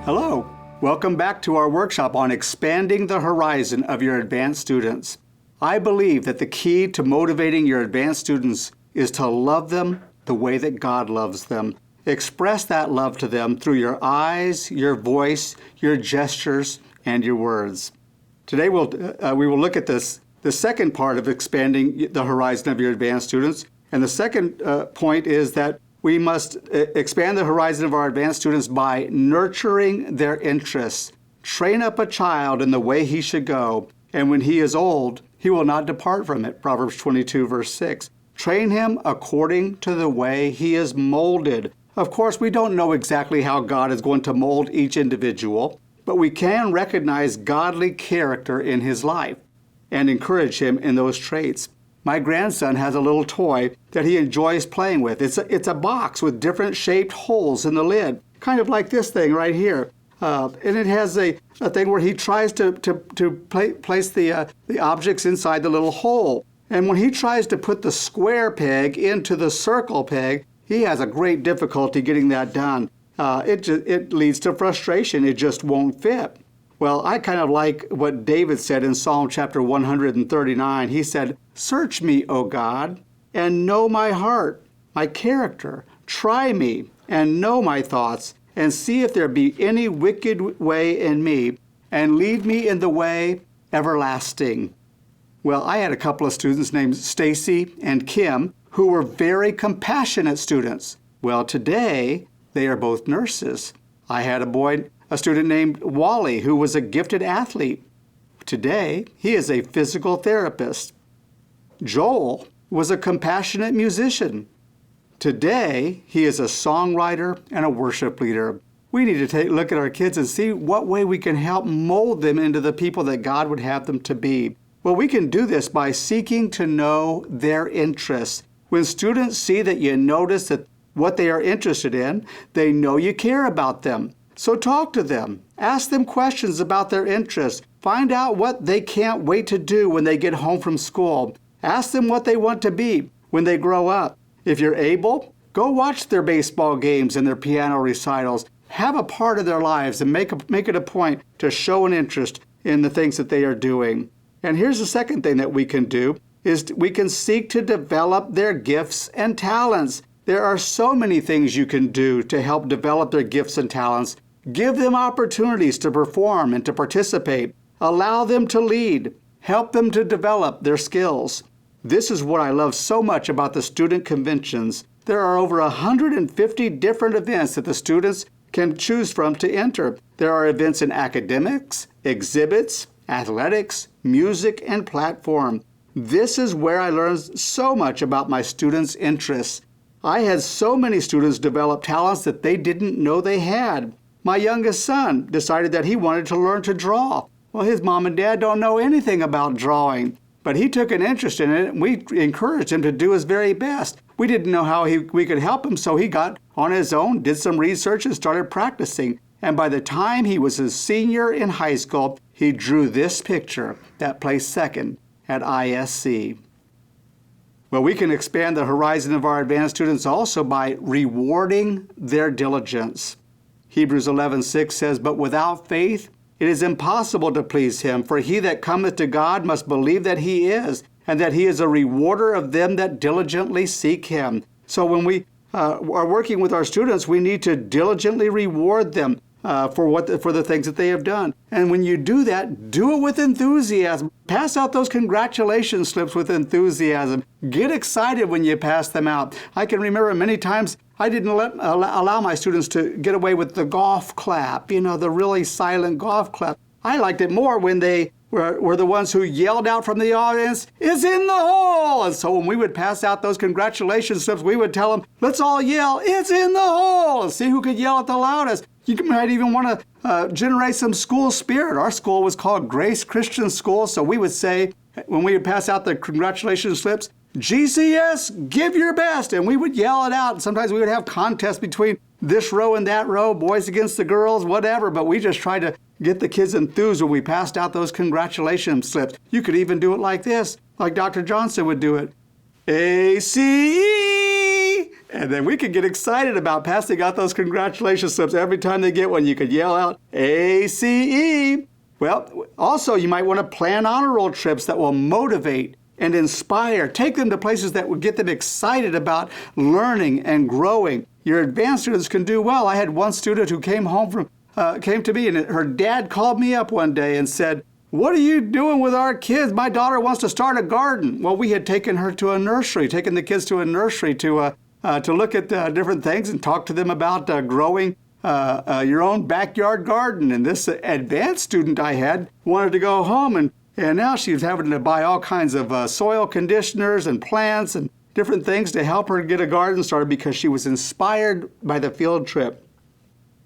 Hello. Welcome back to our workshop on expanding the horizon of your advanced students. I believe that the key to motivating your advanced students is to love them the way that God loves them. Express that love to them through your eyes, your voice, your gestures, and your words. Today we will look at the second part of expanding the horizon of your advanced students. And the second point is that we must expand the horizon of our advanced students by nurturing their interests. Train up a child in the way he should go, and when he is old, he will not depart from it. Proverbs 22, verse 6. Train him according to the way he is molded. Of course, we don't know exactly how God is going to mold each individual, but we can recognize godly character in his life and encourage him in those traits. My grandson has a little toy that he enjoys playing with. It's a box with different shaped holes in the lid, kind of like this thing right here. And it has a thing where he tries to place the objects inside the little hole. And when he tries to put the square peg into the circle peg, he has a great difficulty getting that done. It leads to frustration. It just won't fit. Well, I kind of like what David said in Psalm chapter 139. He said, "Search me, O God, and know my heart, my character. Try me and know my thoughts, and see if there be any wicked way in me, and lead me in the way everlasting." Well, I had a couple of students named Stacy and Kim who were very compassionate students. Well, today they are both nurses. I had a student named Wally, who was a gifted athlete. Today, he is a physical therapist. Joel was a compassionate musician. Today, he is a songwriter and a worship leader. We need to take a look at our kids and see what way we can help mold them into the people that God would have them to be. Well, we can do this by seeking to know their interests. When students see that you notice that what they are interested in, they know you care about them. So talk to them. Ask them questions about their interests. Find out what they can't wait to do when they get home from school. Ask them what they want to be when they grow up. If you're able, go watch their baseball games and their piano recitals. Have a part of their lives and make it a point to show an interest in the things that they are doing. And here's the second thing that we can do, is we can seek to develop their gifts and talents. There are so many things you can do to help develop their gifts and talents. Give them opportunities to perform and to participate. Allow them to lead. Help them to develop their skills. This is what I love so much about the student conventions. There are over 150 different events that the students can choose from to enter. There are events in academics, exhibits, athletics, music, and platform. This is where I learned so much about my students' interests. I had so many students develop talents that they didn't know they had. My youngest son decided that he wanted to learn to draw. Well, his mom and dad don't know anything about drawing, but he took an interest in it, and we encouraged him to do his very best. We didn't know how we could help him, so he got on his own, did some research, and started practicing. And by the time he was a senior in high school, he drew this picture that placed second at I.S.E. Well, we can expand the horizon of our advanced students also by rewarding their diligence. Hebrews 11:6 says, "But without faith it is impossible to please him, for he that cometh to God must believe that he is, and that he is a rewarder of them that diligently seek him." So when we are working with our students, we need to diligently reward them for the things that they have done. And when you do that, do it with enthusiasm. Pass out those congratulations slips with enthusiasm. Get excited when you pass them out. I can remember many times I didn't allow my students to get away with the golf clap, the really silent golf clap. I liked it more when they were the ones who yelled out from the audience, "It's in the hole!" And so when we would pass out those congratulations slips, we would tell them, "Let's all yell, 'It's in the hole!' and see who could yell it the loudest." You might even want to generate some school spirit. Our school was called Grace Christian School, so we would say, when we would pass out the congratulations slips, "GCS, give your best," and we would yell it out. Sometimes we would have contests between this row and that row, boys against the girls, whatever, but we just tried to get the kids enthused when we passed out those congratulations slips. You could even do it like this, like Dr. Johnson would do it. A.C.E. And then we could get excited about passing out those congratulations slips. Every time they get one, you could yell out, A.C.E. Well, also, you might want to plan honor roll trips that will motivate and inspire. Take them to places that would get them excited about learning and growing. Your advanced students can do well. I had one student who came to me, and her dad called me up one day and said, "What are you doing with our kids? My daughter wants to start a garden." Well, we had taken her to a nursery, taken the kids to a nursery to look at different things and talk to them about growing your own backyard garden. And this advanced student I had wanted to go home, and now she was having to buy all kinds of soil conditioners and plants and different things to help her get a garden started because she was inspired by the field trip.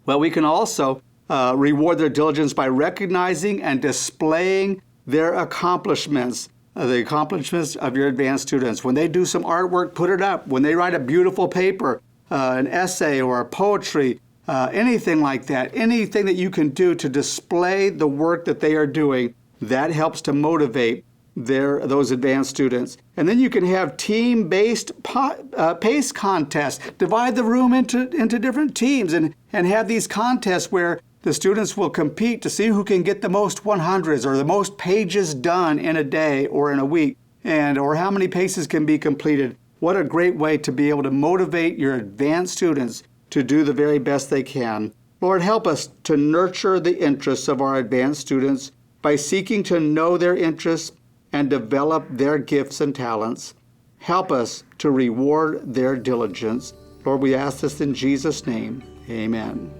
Well, we can also reward their diligence by recognizing and displaying their accomplishments, the accomplishments of your advanced students. When they do some artwork, put it up. When they write a beautiful paper, an essay or a poetry, anything like that, anything that you can do to display the work that they are doing, that helps to motivate those advanced students. And then you can have team-based pace contests. Divide the room into different teams and have these contests where the students will compete to see who can get the most 100s or the most pages done in a day or in a week, or how many paces can be completed. What a great way to be able to motivate your advanced students to do the very best they can. Lord, help us to nurture the interests of our advanced students by seeking to know their interests and develop their gifts and talents. Help us to reward their diligence. Lord, we ask this in Jesus' name. Amen.